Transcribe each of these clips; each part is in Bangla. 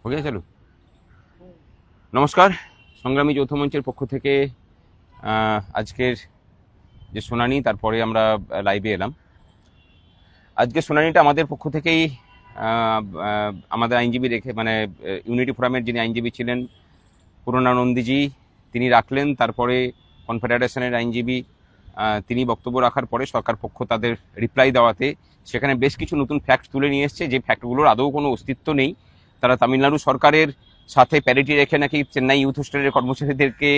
ওকে চলো। নমস্কার, সংগ্রামী যৌথ মঞ্চের পক্ষ থেকে আজকের যে শুনানি তারপরে আমরা লাইভে এলাম। আজকের শুনানিটা আমাদের পক্ষ থেকেই আমাদের আইনজীবী রেখে মানে ইউনিটি ফোরামের যিনি আইনজীবী ছিলেন পূর্ণানন্দীজি তিনি রাখলেন। তারপরে কনফেডারেশনের আইনজীবী তিনি বক্তব্য রাখার পরে সরকার পক্ষ তাদের রিপ্লাই দেওয়াতে সেখানে বেশ কিছু নতুন ফ্যাক্ট তুলে নিয়ে এসছে, যে ফ্যাক্টগুলোর আদৌ কোনো অস্তিত্ব নেই। তারা তামিলনাড়ু সরকারের সাথে প্যারিটি রেখে নাকি চেন্নাই ইউথ হোস্টেলের কর্মচারীদেরকে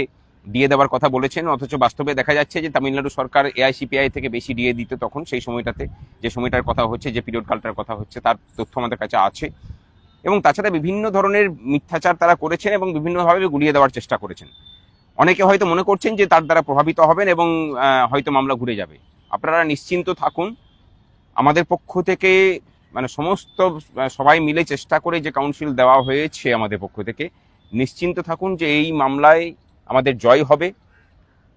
দিয়ে দেওয়ার কথা বলেছেন, অথচ বাস্তবে দেখা যাচ্ছে যে তামিলনাড়ু সরকার এআইসিপিআই থেকে বেশি দিয়ে দিত তখন, সেই সময়টাতে যে সময়টার কথা হচ্ছে, যে পিরিয়ড কালটার কথা হচ্ছে, তার তথ্য আমাদের কাছে আছে। এবং তাছাড়া বিভিন্ন ধরনের মিথ্যাচার তারা করেছেন এবং বিভিন্নভাবে গুলিয়ে দেওয়ার চেষ্টা করেছেন। অনেকে হয়তো মনে করছেন যে তার দ্বারা প্রভাবিত হবেন এবং হয়তো মামলা ঘুরে যাবে। আপনারা নিশ্চিন্ত থাকুন, আমাদের পক্ষ থেকে মানে সমস্ত সবাই মিলে চেষ্টা করে যে কাউন্সিল দেওয়া হয়েছে আমাদের পক্ষ থেকে, নিশ্চিন্ত থাকুন যে এই মামলায় আমাদের জয় হবে।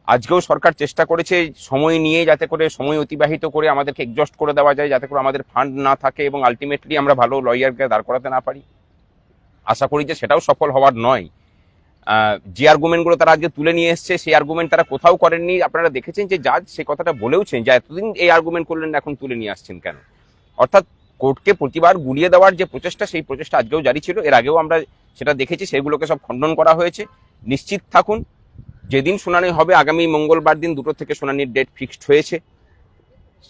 আজকেও সরকার চেষ্টা করেছে সময় নিয়ে যাতে করে সময় অতিবাহিত করে আমাদেরকে এক্সস্ট করে দেওয়া যায়, যাতে করে আমাদের ফান্ড না থাকে এবং আলটিমেটলি আমরা ভালো লয়ারকে দাঁড় করাতে না পারি। আশা করি যে সেটাও সফল হওয়ার নয়। যে আর্গুমেন্টগুলো তারা আজকে তুলে নিয়ে এসছে সেই আর্গুমেন্ট তারা কোথাও করেননি। আপনারা দেখেছেন যে জাজ সে কথাটা বলেওছেন যে এতদিন এই আর্গুমেন্ট করলেন, এখন তুলে নিয়ে আসছেন কেন। অর্থাৎ কোর্টকে প্রতিবার গুলিয়ে দেওয়ার যে প্রচেষ্টা, সেই প্রচেষ্টা আজকেও জারি ছিল। এর আগেও আমরা সেটা দেখেছি, সেগুলোকে সব খণ্ডন করা হয়েছে। নিশ্চিত থাকুন, যেদিন শুনানি হবে আগামী মঙ্গলবার দিন 2টো থেকে শুনানির ডেট ফিক্সড হয়েছে।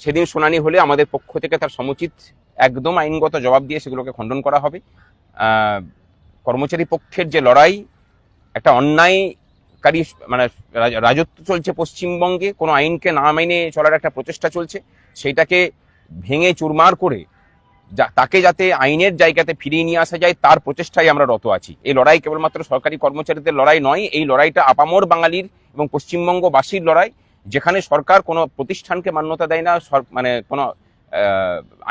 সেদিন শুনানি হলে আমাদের পক্ষ থেকে তার সমুচিত একদম আইনগত জবাব দিয়ে সেগুলোকে খণ্ডন করা হবে। কর্মচারী পক্ষের যে লড়াই, একটা অন্যায়কারী মানে রাজত্ব চলছে পশ্চিমবঙ্গে, কোনো আইনকে না মেনে চলার একটা প্রচেষ্টা চলছে, সেইটাকে ভেঙে চুরমার করে তাকে যাতে আইনের জায়গাতে ফিরিয়ে নিয়ে আসা যায় তার প্রচেষ্টায় আমরা রত আছি। এই লড়াই কেবলমাত্র সরকারি কর্মচারীদের লড়াই নয়, এই লড়াইটা আপামর বাঙালির এবং পশ্চিমবঙ্গবাসীর লড়াই। যেখানে সরকার কোনো প্রতিষ্ঠানকে মান্যতা দেয় না, মানে কোনো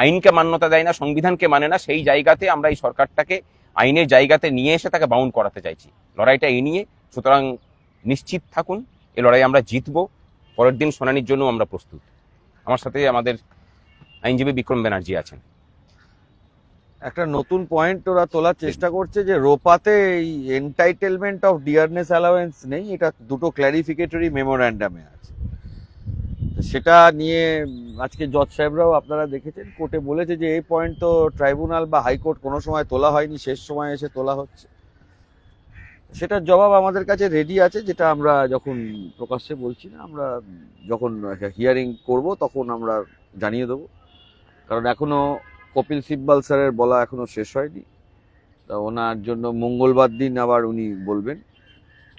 আইনকে মান্যতা দেয় না, সংবিধানকে মানে না, সেই জায়গাতে আমরা এই সরকারটাকে আইনের জায়গাতে নিয়ে এসে তাকে বাউন্ড করাতে চাইছি। লড়াইটা এই নিয়ে, সুতরাং নিশ্চিত থাকুন এই লড়াই আমরা জিতব। পরের দিন শুনানির জন্য আমরা প্রস্তুত। আমার সাথে আমাদের আইনজীবী বিক্রম ব্যানার্জি আছেন। একটা নতুন পয়েন্ট ওরা তোলার চেষ্টা করছে যে রোপাতে এই এন্টাইটেলমেন্ট অফ ডিয়ারনেস অ্যালাওয়েন্স নেই, এটা দুটো ক্ল্যারিফিকেটরি মেমোরান্ডামে আছে। সেটা নিয়ে আজকে জজ সাহেবরাও আপনারা দেখেছেন কোর্টে বলেছে যে এই পয়েন্ট তো ট্রাইব্যুনাল বা হাইকোর্ট কোনো সময় তোলা হয়নি, শেষ সময় এসে তোলা হচ্ছে। সেটার জবাব আমাদের কাছে রেডি আছে, যেটা আমরা যখন প্রকাশ্যে বলছি না, আমরা যখন হিয়ারিং করব তখন আমরা জানিয়ে দেবো। কারণ এখনো কপিল সিব্বাল স্যারের বলা এখনো শেষ হয়নি, তা ওনার জন্য মঙ্গলবার দিন আবার উনি বলবেন।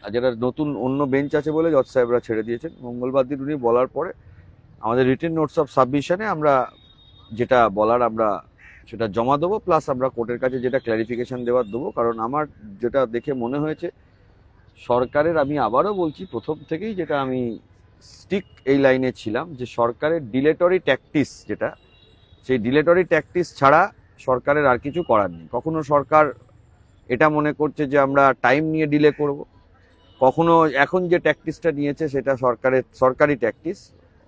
আর যেটা নতুন অন্য বেঞ্চ আছে বলে জজ সাহেবরা ছেড়ে দিয়েছেন, মঙ্গলবার দিন উনি বলার পরে আমাদের রিটেন নোটস অফ সাবমিশনে আমরা যেটা বলার আমরা সেটা জমা দেবো, প্লাস আমরা কোর্টের কাছে যেটা ক্ল্যারিফিকেশন দেওয়ার দেবো। কারণ আমার যেটা দেখে মনে হয়েছে সরকারের, আমি আবারও বলছি প্রথম থেকেই যেটা আমি স্টিক এই লাইনে ছিলাম, যে সরকারের ডিলেটরি ট্যাকটিস যেটা, সেই ডিলেটরি ট্যাকটিস ছাড়া সরকারের আর কিছু করার নেই। কখনো সরকার এটা মনে করছে যে আমরা টাইম নিয়ে ডিলে করব, কখনো এখন যে ট্যাকটিসটা নিয়েছে সেটা সরকারি ট্যাকটিস,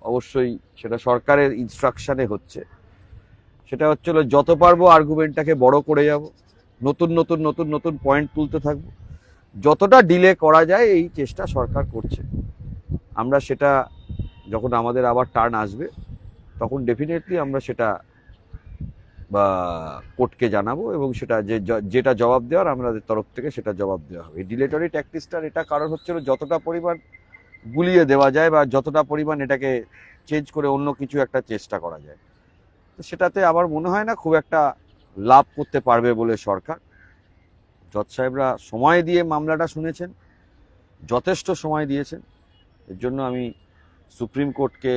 অবশ্যই সেটা সরকারের ইনস্ট্রাকশনে হচ্ছে। সেটা হচ্ছিল যত পারবো আর্গুমেন্টটাকে বড় করে যাব, নতুন নতুন নতুন নতুন পয়েন্ট তুলতে থাকবো, যতটা ডিলে করা যায় এই চেষ্টা সরকার করছে। আমরা সেটা যখন আমাদের আবার টার্ন আসবে তখন ডেফিনেটলি আমরা সেটা বা কোর্টকে জানাবো, এবং সেটা যেটা জবাব দেওয়ার আমাদের তরফ থেকে সেটা জবাব দেওয়া হবে। ডিলেটরি ট্যাকটিসটার এটা কারণ হচ্ছিল যতটা পরিমাণ গুলিয়ে দেওয়া যায় বা যতটা পরিমাণ এটাকে চেঞ্জ করে অন্য কিছু একটা চেষ্টা করা যায়, তো সেটাতে আমার মনে হয় না খুব একটা লাভ করতে পারবে বলে সরকার। জজ সাহেবরা সময় দিয়ে মামলাটা শুনেছেন, যথেষ্ট সময় দিয়েছেন। এর জন্য আমি সুপ্রিম কোর্টকে